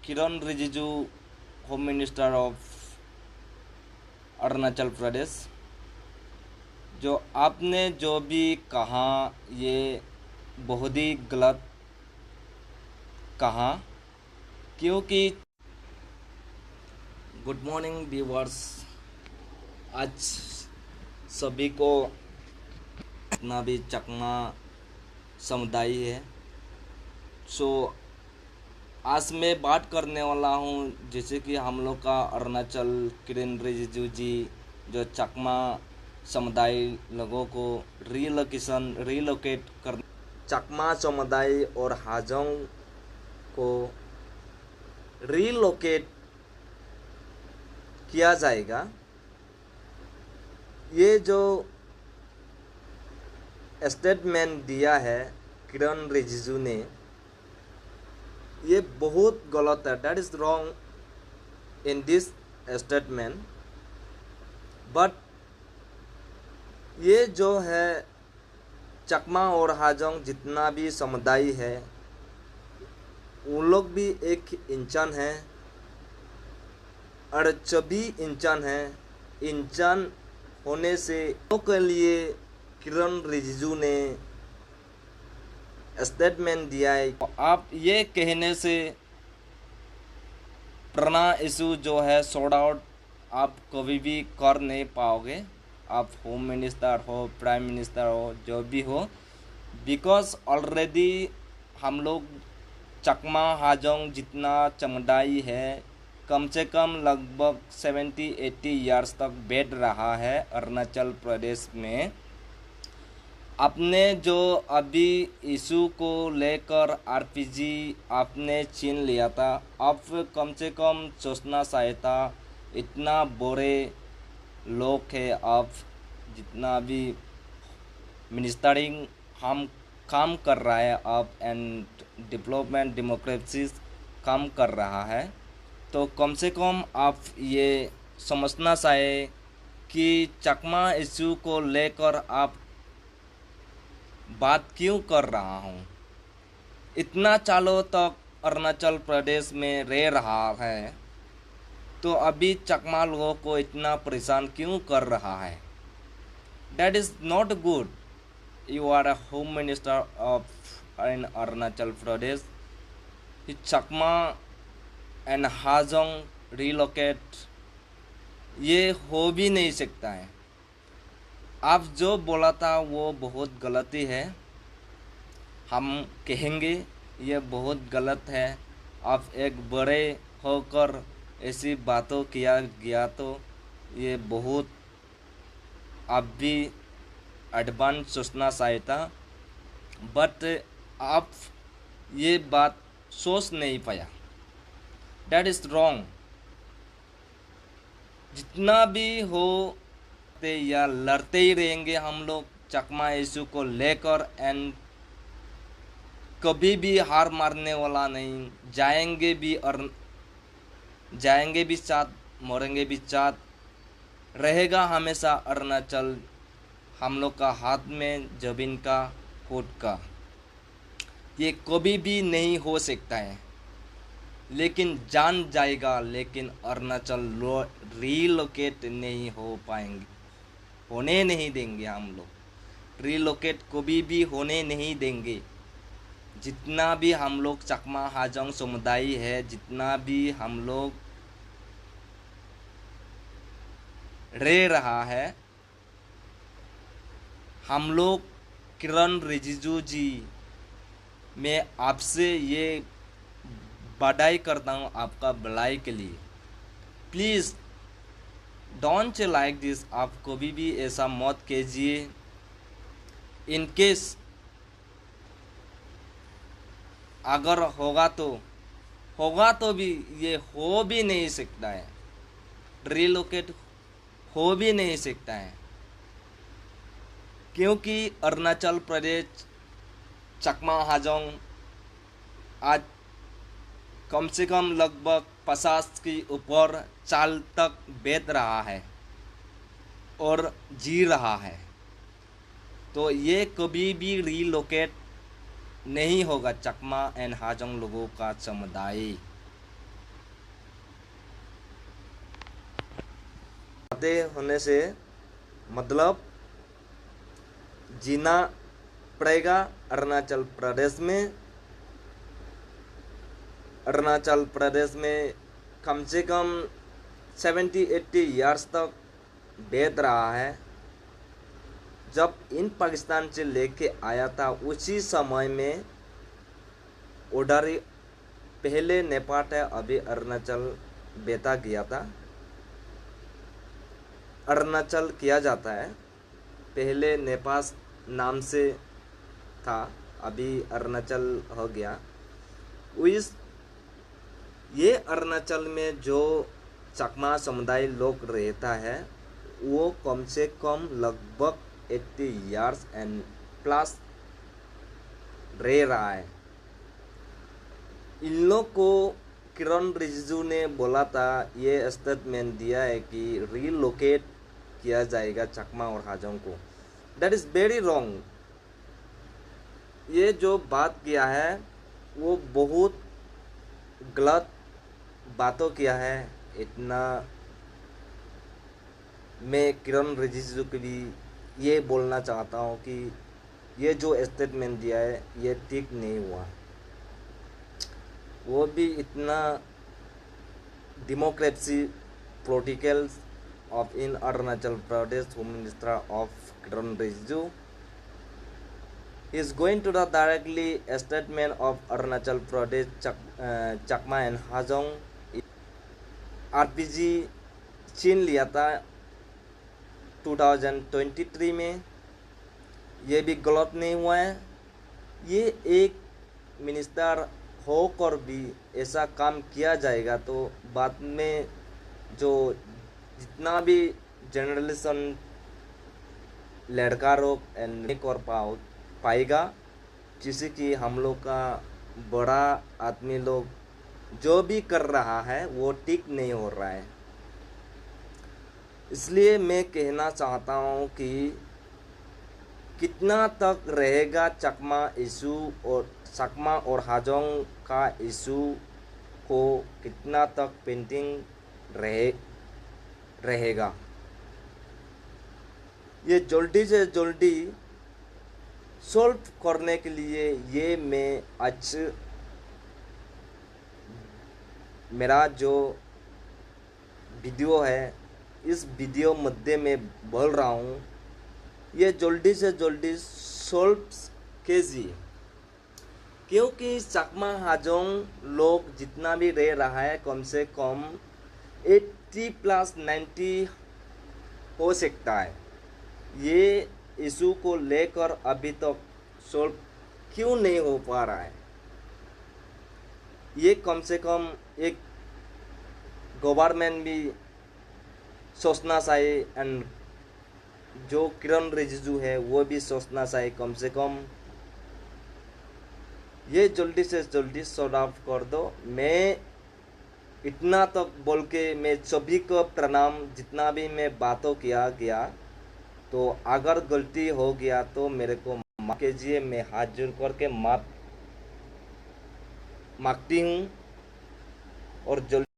Kiran Rijiju, home minister of Arunachal Pradesh, जो आपने जो भी कहा ये बहुत ही गलत कहा। क्योंकि गुड मॉर्निंग व्यूवर्स, आज सभी को जितना भी चकमा समुदाय है, सो आज मैं बात करने वाला हूँ जैसे कि हम लोग का अरुणाचल किरण रिजिजू जी जो चकमा समुदाय लोगों को रिलोकेट कर चकमा समुदाय और हाजोंग को रिलोकेट किया जाएगा। ये जो स्टेटमेंट दिया है किरण रिजिजू ने, ये बहुत गलत है। That is wrong in this statement. But ये जो है चकमा और हाजोंग जितना भी समुदाय है, उन लोग भी एक इंसान है और सभी इंसान है। इंसान होने से के लिए किरण रिजिजू ने स्टेटमेंट दिया है। आप ये कहने से पुराना इशू जो है सॉर्ट आउट आप कभी भी कर नहीं पाओगे, आप होम मिनिस्टर हो, प्राइम मिनिस्टर हो, जो भी हो। बिकॉज ऑलरेडी हम लोग चकमा हाजोंग जितना समुदाय है कम से कम लगभग 70-80 ईयर्स तक बैठ रहा है अरुणाचल प्रदेश में। आपने जो अभी इशू को लेकर आरपीजी आपने छीन लिया था, अब कम से कम सोचना चाहिए था। इतना बुरे लोग है, आप जितना भी मिनिस्टरिंग हम काम कर रहा है अब एंड डेवलपमेंट डेमोक्रेसी काम कर रहा है, तो कम से कम आप ये समझना चाहिए कि चकमा इशू को लेकर आप बात क्यों कर रहा हूँ। इतना चालों तक अरुणाचल प्रदेश में रह रहा है, तो अभी चकमा लोगों को इतना परेशान क्यों कर रहा है। That is not good. You are a home minister of in Arunachal Pradesh. Chakma and Hajong relocate ये हो भी नहीं सकता है। आप जो बोला था वो बहुत गलती है, हम कहेंगे ये बहुत गलत है। आप एक बड़े होकर ऐसी बातों किया गया तो ये बहुत आप भी एडवांस सोचना चाहिए था। बट आप ये बात सोच नहीं पाया। That is wrong. जितना भी हो या लड़ते ही रहेंगे हम लोग चकमा इशू को लेकर एंड कभी भी हार मारने वाला नहीं। जाएंगे भी और जाएंगे भी साथ, मरेंगे भी साथ। रहेगा हमेशा अरुणाचल हम लोग का हाथ में जमीन का खुद का। ये कभी भी नहीं हो सकता है, लेकिन जान जाएगा। लेकिन अरुणाचल रिलोकेट नहीं हो पाएंगे, होने नहीं देंगे। हम लोग रिलोकेट कभी भी होने नहीं देंगे। जितना भी हम लोग चकमा हाजोंग समुदाय है, जितना भी हम लोग रह रहा है, हम लोग किरण रिजिजू जी, मैं आपसे ये बधाई करता हूँ आपका भलाई के लिए। Please don't like this. आप कभी भी ऐसा मत कीजिए। इन केस अगर होगा तो भी ये हो भी नहीं सकता है, रिलोकेट हो भी नहीं सकता है। क्योंकि अरुणाचल प्रदेश चकमा हाजोंग आज कम से कम लगभग 50 के ऊपर साल तक बैठ रहा है और जी रहा है। तो ये कभी भी रिलोकेट नहीं होगा चकमा एंड हाजोंग लोगों का समुदाय। जाते होने से मतलब जीना पड़ेगा अरुणाचल प्रदेश में। अरुणाचल प्रदेश में कम से कम 70-80 ईयर्स तक बीत रहा है। जब इन पाकिस्तान से लेके आया था उसी समय में ओडारी पहले नेपाल है, अभी अरुणाचल बेता गया था। अरुणाचल किया जाता है, पहले नेपाल नाम से था, अभी अरुणाचल हो गया। इस ये अरुणाचल में जो चकमा समुदाय लोग रहता है वो कम से कम लगभग 80 इयर्स एंड प्लस रह रहा है। इन लोग को किरण रिजिजू ने बोला था, ये स्टेटमेंट दिया है कि रिलोकेट किया जाएगा चकमा और हाजोंग को। That is very wrong. ये जो बात किया है वो बहुत गलत बातों किया है। इतना मैं किरण रिजिजू को भी ये बोलना चाहता हूँ कि ये जो स्टेटमेंट दिया है ये ठीक नहीं हुआ। वो भी इतना democracy protocols of in Arunachal Pradesh home minister of Kiran Rijiju is going to the directly statement of Arunachal Pradesh Chakma and Hajong RPG छीन लिया था 2023 में। ये भी गलत नहीं हुआ है। ये एक मिनिस्टर होकर भी ऐसा काम किया जाएगा तो बाद में जो जितना भी जनरलिज्म लड़का लोग नहीं कर पाएगा, जिसे कि हम लोग का बड़ा आदमी लोग जो भी कर रहा है वो ठीक नहीं हो रहा है। इसलिए मैं कहना चाहता हूँ कि कितना तक रहेगा चकमा इशू और चकमा और हाजोंग का इशू को कितना तक पेंटिंग रहेगा, ये जल्दी से जल्दी सॉल्व करने के लिए ये मैं आज मेरा जो वीडियो है इस वीडियो मध्य में बोल रहा हूँ, ये जल्दी से जल्दी सॉल्व कीजिए। क्योंकि चकमा हाजोंग लोग जितना भी रह रहा है कम से कम 80+90 हो सकता है। ये इशू को लेकर अभी तक सॉल्व क्यों नहीं हो पा रहा है, ये कम से कम एक गवर्नमेंट भी सोचना चाहिए एंड जो किरण रिजिजू है वो भी सोचना चाहिए। कम से कम ये जल्दी से जल्दी सॉल्व आउट कर दो। मैं इतना तक बोल के मैं सभी को प्रणाम, जितना भी मैं बातों किया गया तो अगर गलती हो गया तो मेरे को माफ़ कीजिए। मैं हाथ जोड़ करके माफ़ी मांगती हूँ और जल्दी